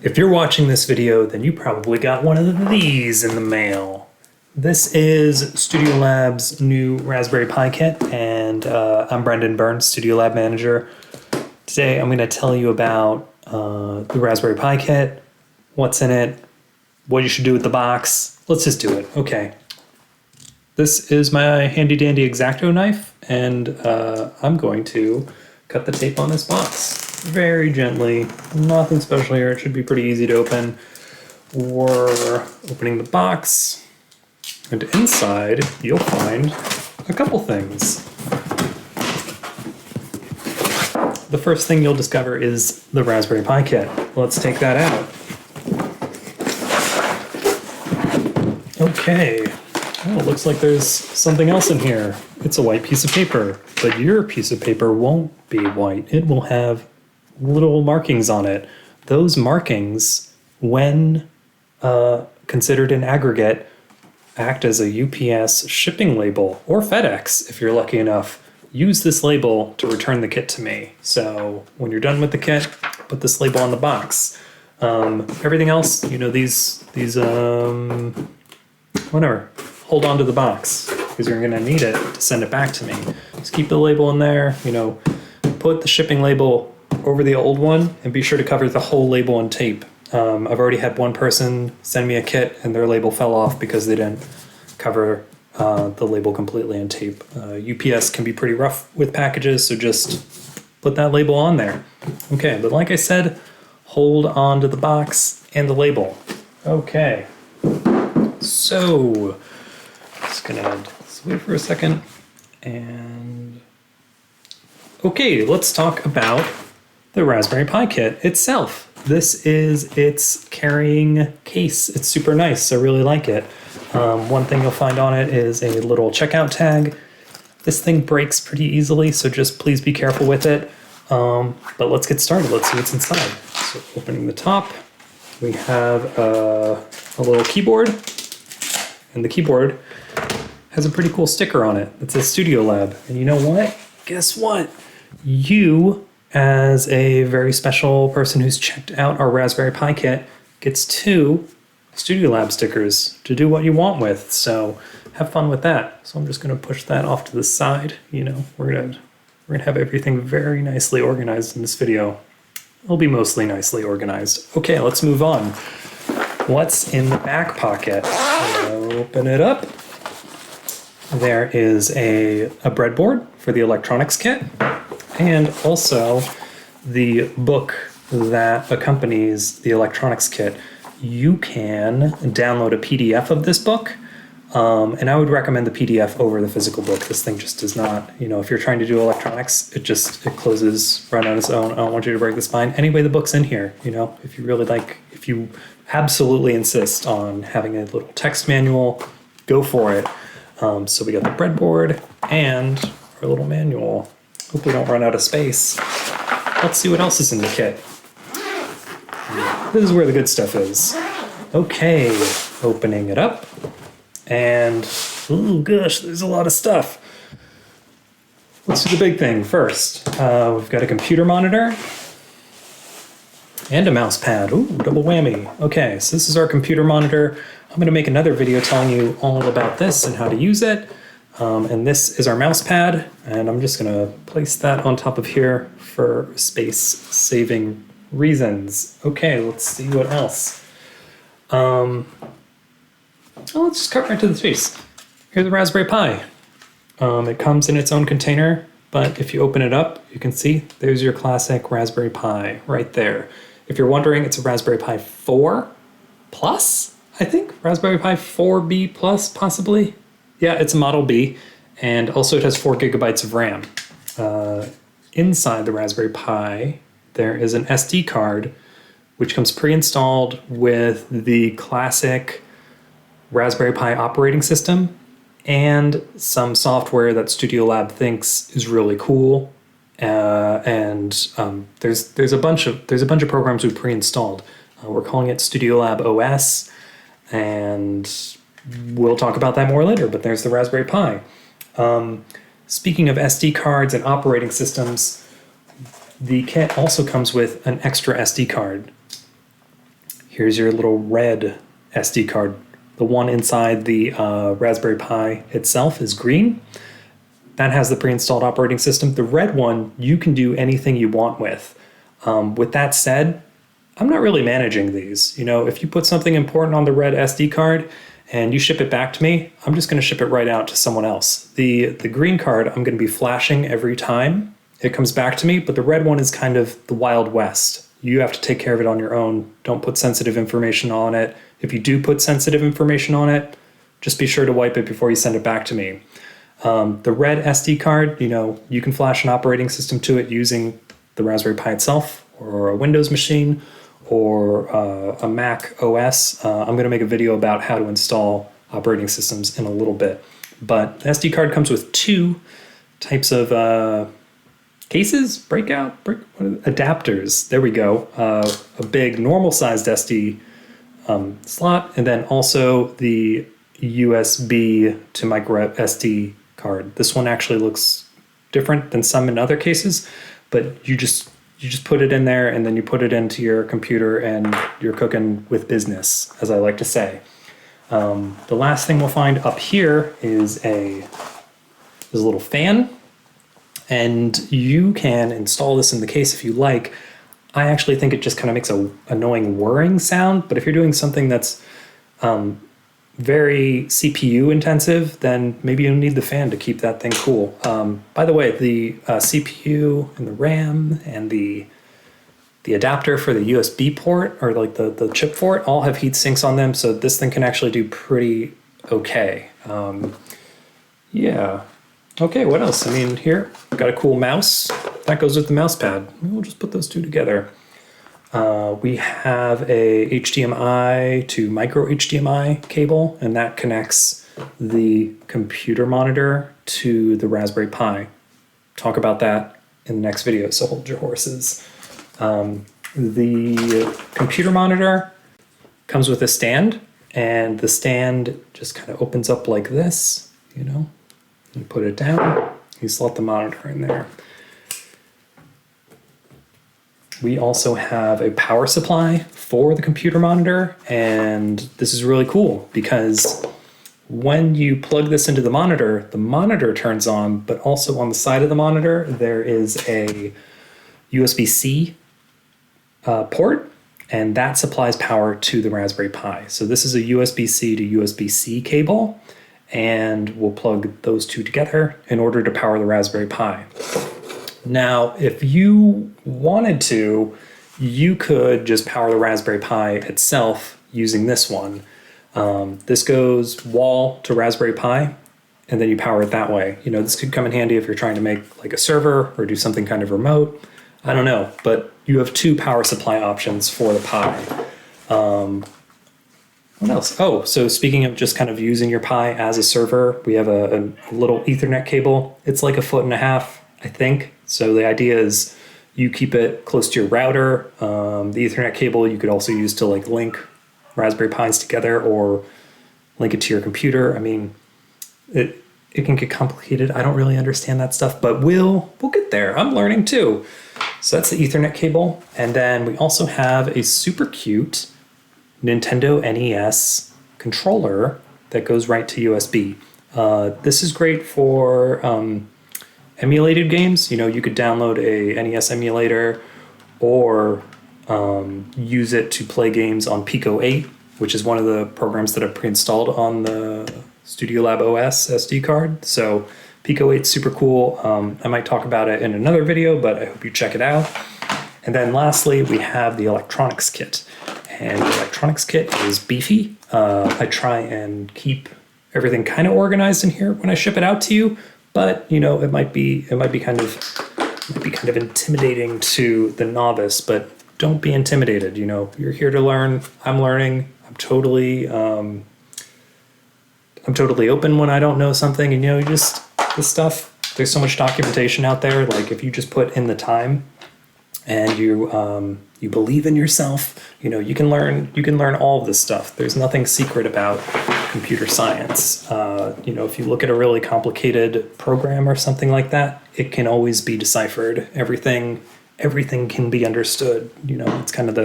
If you're watching this video, then you probably got one of these in the mail. This is Studio Lab's new Raspberry Pi kit, and I'm Brendan Burns, Studio Lab Manager. Today I'm going to tell you about the Raspberry Pi kit, what's in it, what you should do with the box. Let's just do it. Okay. This is my handy dandy X-Acto knife, and I'm going to cut the tape on this box very gently. Nothing special here. It should be pretty easy to open. We're opening the box, and inside you'll find a couple things. The first thing you'll discover is the Raspberry Pi kit. Let's take that out. Okay. Oh, it looks like there's something else in here. It's a white piece of paper, but your piece of paper won't be white. It will have little markings on it. Those markings, when considered in aggregate, act as a UPS shipping label, or FedEx if you're lucky enough. Use this label to return the kit to me. So when you're done with the kit, put this label on the box. Everything else, you know, these whatever. Hold on to the box because you're going to need it to send it back to me. Just keep the label in there, you know, put the shipping label over the old one and be sure to cover the whole label in tape. I've already had one person send me a kit and their label fell off because they didn't cover the label completely in tape. UPS can be pretty rough with packages, so just put that label on there. Okay, but like I said, hold on to the box and the label. Okay, so just gonna wait for a second, and okay, let's talk about the Raspberry Pi kit itself. This is its carrying case. It's super nice. I really like it. One thing you'll find on it is a little checkout tag. This thing breaks pretty easily, so just please be careful with it. But let's get started. Let's see what's inside. So opening the top, we have a little keyboard, and the keyboard has a pretty cool sticker on it that says Studio Lab. And you know what? Guess what? You, as a very special person who's checked out our Raspberry Pi kit, gets 2 Studio Lab stickers to do what you want with. So have fun with that. So I'm just gonna push that off to the side. You know, we're gonna have everything very nicely organized in this video. It'll be mostly nicely organized. Okay, let's move on. What's in the back pocket? Open it up. There is a breadboard for the electronics kit, and also the book that accompanies the electronics kit. You can download a PDF of this book, and I would recommend the PDF over the physical book. This thing just does not, you know, if you're trying to do electronics, it closes right on its own. I don't want you to break the spine. Anyway, the book's in here, you know, if you absolutely insist on having a little text manual, go for it. So we got the breadboard and our little manual. Hope we don't run out of space. Let's see what else is in the kit. This is where the good stuff is. Okay, opening it up. And, oh gosh, there's a lot of stuff. Let's do the big thing first. We've got a computer monitor and a mouse pad. Ooh, double whammy. Okay, so this is our computer monitor. I'm going to make another video telling you all about this and how to use it. And this is our mouse pad, and I'm just going to place that on top of here for space-saving reasons. Okay, let's see what else. Let's just cut right to the chase. Here's the Raspberry Pi. It comes in its own container, but if you open it up, you can see there's your classic Raspberry Pi right there. If you're wondering, it's a Raspberry Pi 4 Plus, I think. Raspberry Pi 4B Plus, possibly. Yeah, it's a Model B, and also it has 4 gigabytes of RAM. Inside the Raspberry Pi, there is an SD card, which comes pre-installed with the classic Raspberry Pi operating system and some software that Studio Lab thinks is really cool. There's a bunch of programs we pre-installed. We're calling it Studio Lab OS, and we'll talk about that more later, but there's the Raspberry Pi. Speaking of SD cards and operating systems, the kit also comes with an extra SD card. Here's your little red SD card. The one inside the Raspberry Pi itself is green. That has the pre-installed operating system. The red one, you can do anything you want with. With that said, I'm not really managing these. You know, if you put something important on the red SD card and you ship it back to me, I'm just going to ship it right out to someone else. The green card, I'm going to be flashing every time it comes back to me, but the red one is kind of the Wild West. You have to take care of it on your own. Don't put sensitive information on it. If you do put sensitive information on it, just be sure to wipe it before you send it back to me. The red SD card, you know, you can flash an operating system to it using the Raspberry Pi itself or a Windows machine or a Mac OS. I'm going to make a video about how to install operating systems in a little bit. But the SD card comes with two types of cases, adapters. There we go. A big normal sized SD slot, and then also the USB to micro SD card. This one actually looks different than some in other cases, but you just put it in there and then you put it into your computer and you're cooking with business, as I like to say. The last thing we'll find up here is a little fan, and you can install this in the case if you like. I actually think it just kind of makes a annoying whirring sound, but if you're doing something that's very CPU intensive, then maybe you need the fan to keep that thing cool. By the way, the CPU and the RAM and the adapter for the USB port, or like the chip for it, all have heat sinks on them, so this thing can actually do pretty okay. Yeah. Okay, what else? I mean, here, got a cool mouse. That goes with the mouse pad. We'll just put those two together. We have a HDMI to micro HDMI cable, and that connects the computer monitor to the Raspberry Pi. Talk about that in the next video, so hold your horses. The computer monitor comes with a stand, and the stand just kind of opens up like this, you know. You put it down, you slot the monitor in there. We also have a power supply for the computer monitor, and this is really cool because when you plug this into the monitor turns on, but also on the side of the monitor, there is a USB-C port, and that supplies power to the Raspberry Pi. So this is a USB-C to USB-C cable, and we'll plug those two together in order to power the Raspberry Pi. Now, if you wanted to, you could just power the Raspberry Pi itself using this one. This goes wall to Raspberry Pi, and then you power it that way. You know, this could come in handy if you're trying to make like a server or do something kind of remote. I don't know, but you have two power supply options for the Pi. What else? Oh, so speaking of just kind of using your Pi as a server, we have a little Ethernet cable. It's like 1.5 feet, I think. So the idea is you keep it close to your router. The Ethernet cable you could also use to like link Raspberry Pis together or link it to your computer. I mean, it can get complicated. I don't really understand that stuff, but we'll get there. I'm learning too. So that's the Ethernet cable. And then we also have a super cute Nintendo NES controller that goes right to USB. This is great for emulated games. You know, you could download a NES emulator or use it to play games on Pico 8, which is one of the programs that I've pre-installed on the Studio Lab OS SD card. So Pico 8 is super cool. I might talk about it in another video, but I hope you check it out. And then lastly, we have the electronics kit. And the electronics kit is beefy. I try and keep everything kind of organized in here when I ship it out to you, but you know, it might be kind of intimidating to the novice, but don't be intimidated. You know, you're here to learn. I'm learning. I'm totally open when I don't know something, and you know, this stuff, there's so much documentation out there. Like if you just put in the time and you believe in yourself, you know, you can learn all of this stuff. There's nothing secret about computer science. You know, if you look at a really complicated program or something like that, it can always be deciphered. Everything can be understood. You know, it's kind of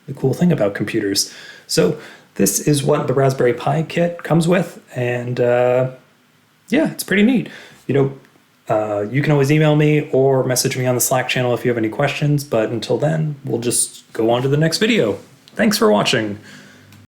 the cool thing about computers. So this is what the Raspberry Pi kit comes with, and yeah, it's pretty neat. You can always email me or message me on the Slack channel if you have any questions, but until then, we'll just go on to the next video. Thanks for watching.